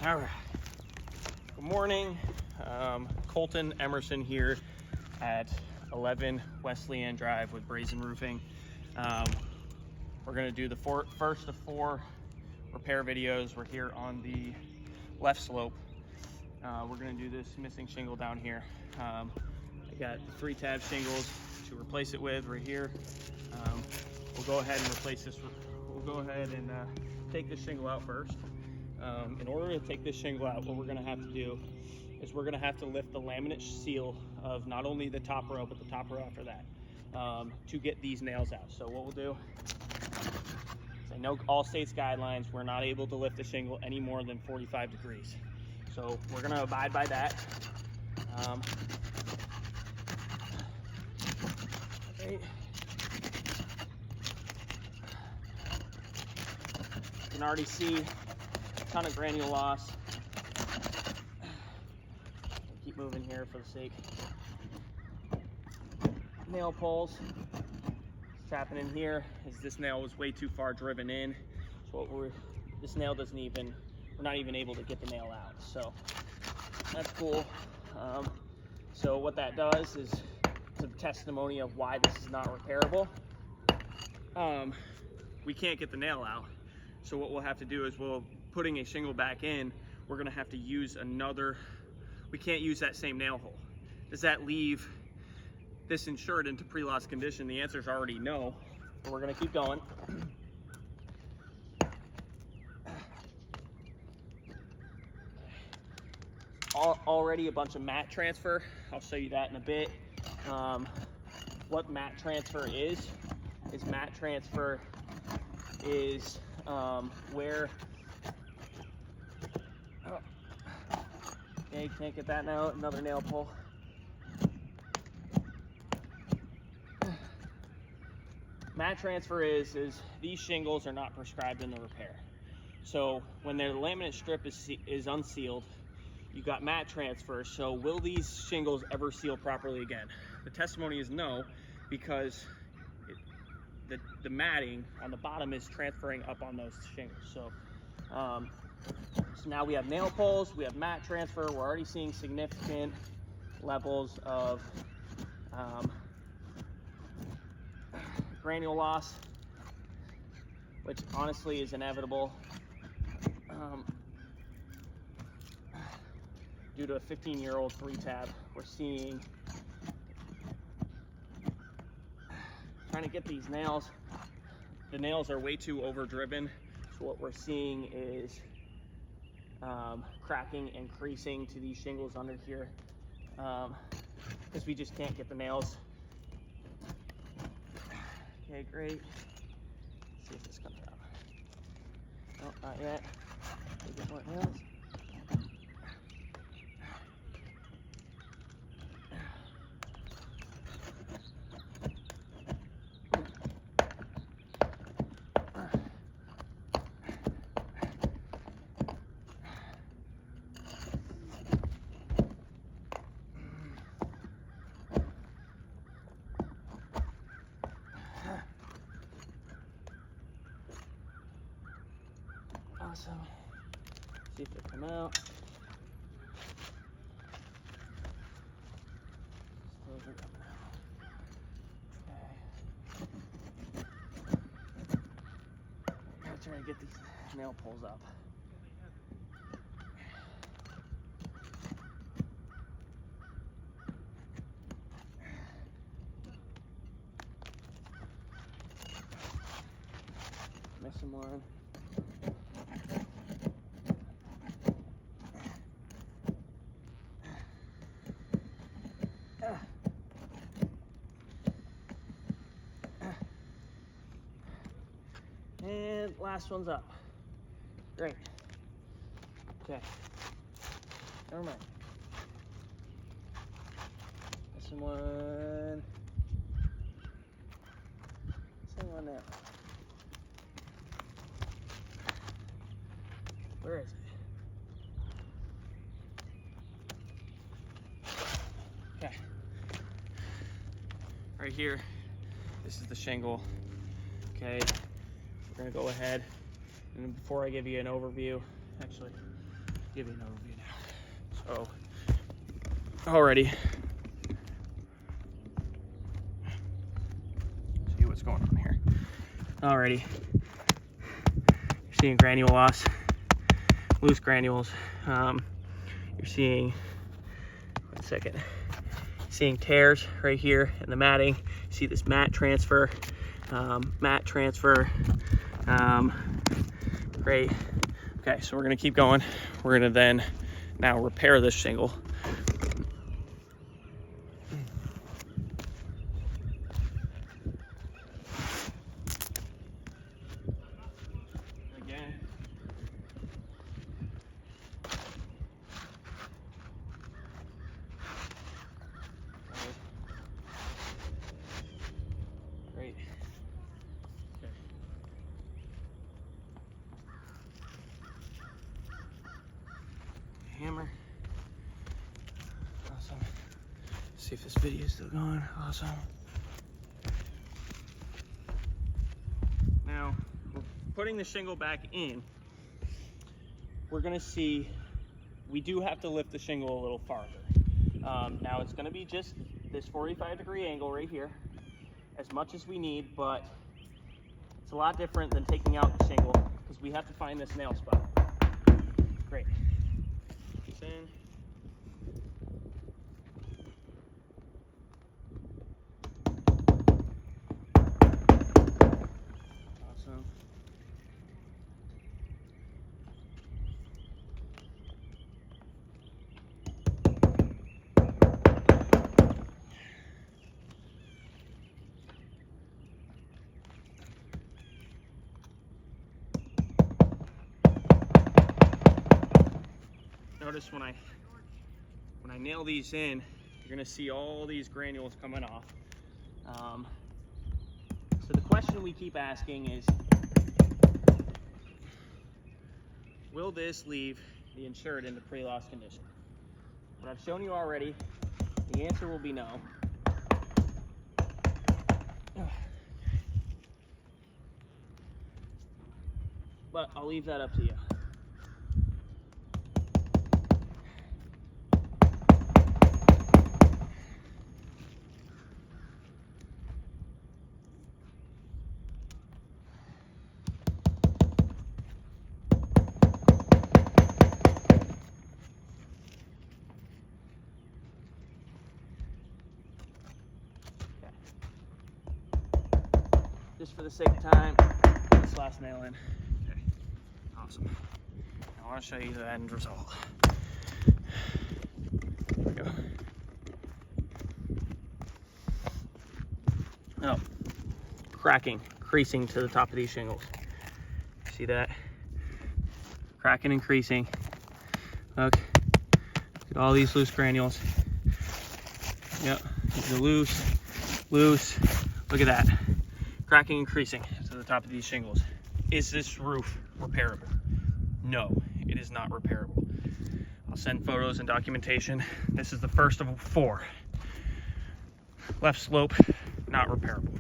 All right. Good morning. Colton Emerson here at 11 Wesleyan Drive with Brazen Roofing. We're going to do the first of 4 repair videos. We're here on the left slope. We're going to do this missing shingle down here. I got 3 tab shingles to replace it with right here. We'll go ahead and replace this. We'll go ahead and take this shingle out first. In order to take this shingle out, what we're going to have to do is we're going to have to lift the laminate seal of not only the top row, but the top row after that, to get these nails out. So what we'll do is, I know all states guidelines, we're not able to lift the shingle any more than 45 degrees. So we're going to abide by that. Okay. You can already see a ton of granule loss. Keep moving here for the sake. Nail pulls. What's happening here is this nail was way too far driven in. So this nail doesn't even, we're not even able to get the nail out. So that's cool. So what that does is it's a testimony of why this is not repairable. We can't get the nail out. So what we'll have to do is putting a shingle back in, we're gonna have to use another, we can't use that same nail hole. Does that leave this insured into pre-loss condition? The answer is already no, but we're gonna keep going. Already a bunch of mat transfer. I'll show you that in a bit. What mat transfer is mat transfer is where, okay, can't get that now, another nail pull. Mat transfer is these shingles are not prescribed in the repair. So when their laminate strip is unsealed, you got mat transfer. So will these shingles ever seal properly again? The testimony is no, because the matting on the bottom is transferring up on those shingles. So, so now we have nail pulls, we have mat transfer. We're already seeing significant levels of granule loss, which honestly is inevitable. Due to a 15-year-old 3-tab, we're seeing, trying to get these nails, the nails are way too overdriven. So what we're seeing is cracking and creasing to these shingles under here, because we just can't get the nails. Okay, great. Let's see if this comes out. No, not yet. We get more nails. Awesome. See if they come out. Still doesn't come out. Okay. I'm trying to get these nail pulls up. Missing one. And last one's up. Great. Okay. Never mind. Missing one. Missing one there. Where is it? Okay. Right here. This is the shingle. Okay. We're gonna go ahead, and before I give you an overview, actually, give you an overview now. So, already, see what's going on here. Already, you're seeing granule loss, loose granules. You're seeing, one second, seeing tears right here in the matting. You see this mat transfer, great. Okay, so we're gonna keep going. We're gonna then now repair this shingle. Again. Great. Okay. Hammer. Awesome. See if this video is still going. Awesome. Now, we're putting the shingle back in. We're gonna see, we do have to lift the shingle a little farther. Now it's gonna be just this 45-degree angle right here, as much as we need, but it's a lot different than taking out the shingle because we have to find this nail spot. Great. This in. Awesome. Notice when I nail these in, you're gonna see all these granules coming off. So the question we keep asking is, will this leave the insured into pre-loss condition? What I've shown you already, the answer will be no. But I'll leave that up to you. Just for the sake of time, this last nail in. Okay, awesome. I want to show you the end result. There we go. Oh, cracking, creasing to the top of these shingles. See that? Cracking and creasing. Look at all these loose granules. Yep, these are loose. Look at that. Cracking and creasing to the top of these shingles. Is this roof repairable? No, it is not repairable. I'll send photos and documentation. This is the first of 4. Left slope, not repairable.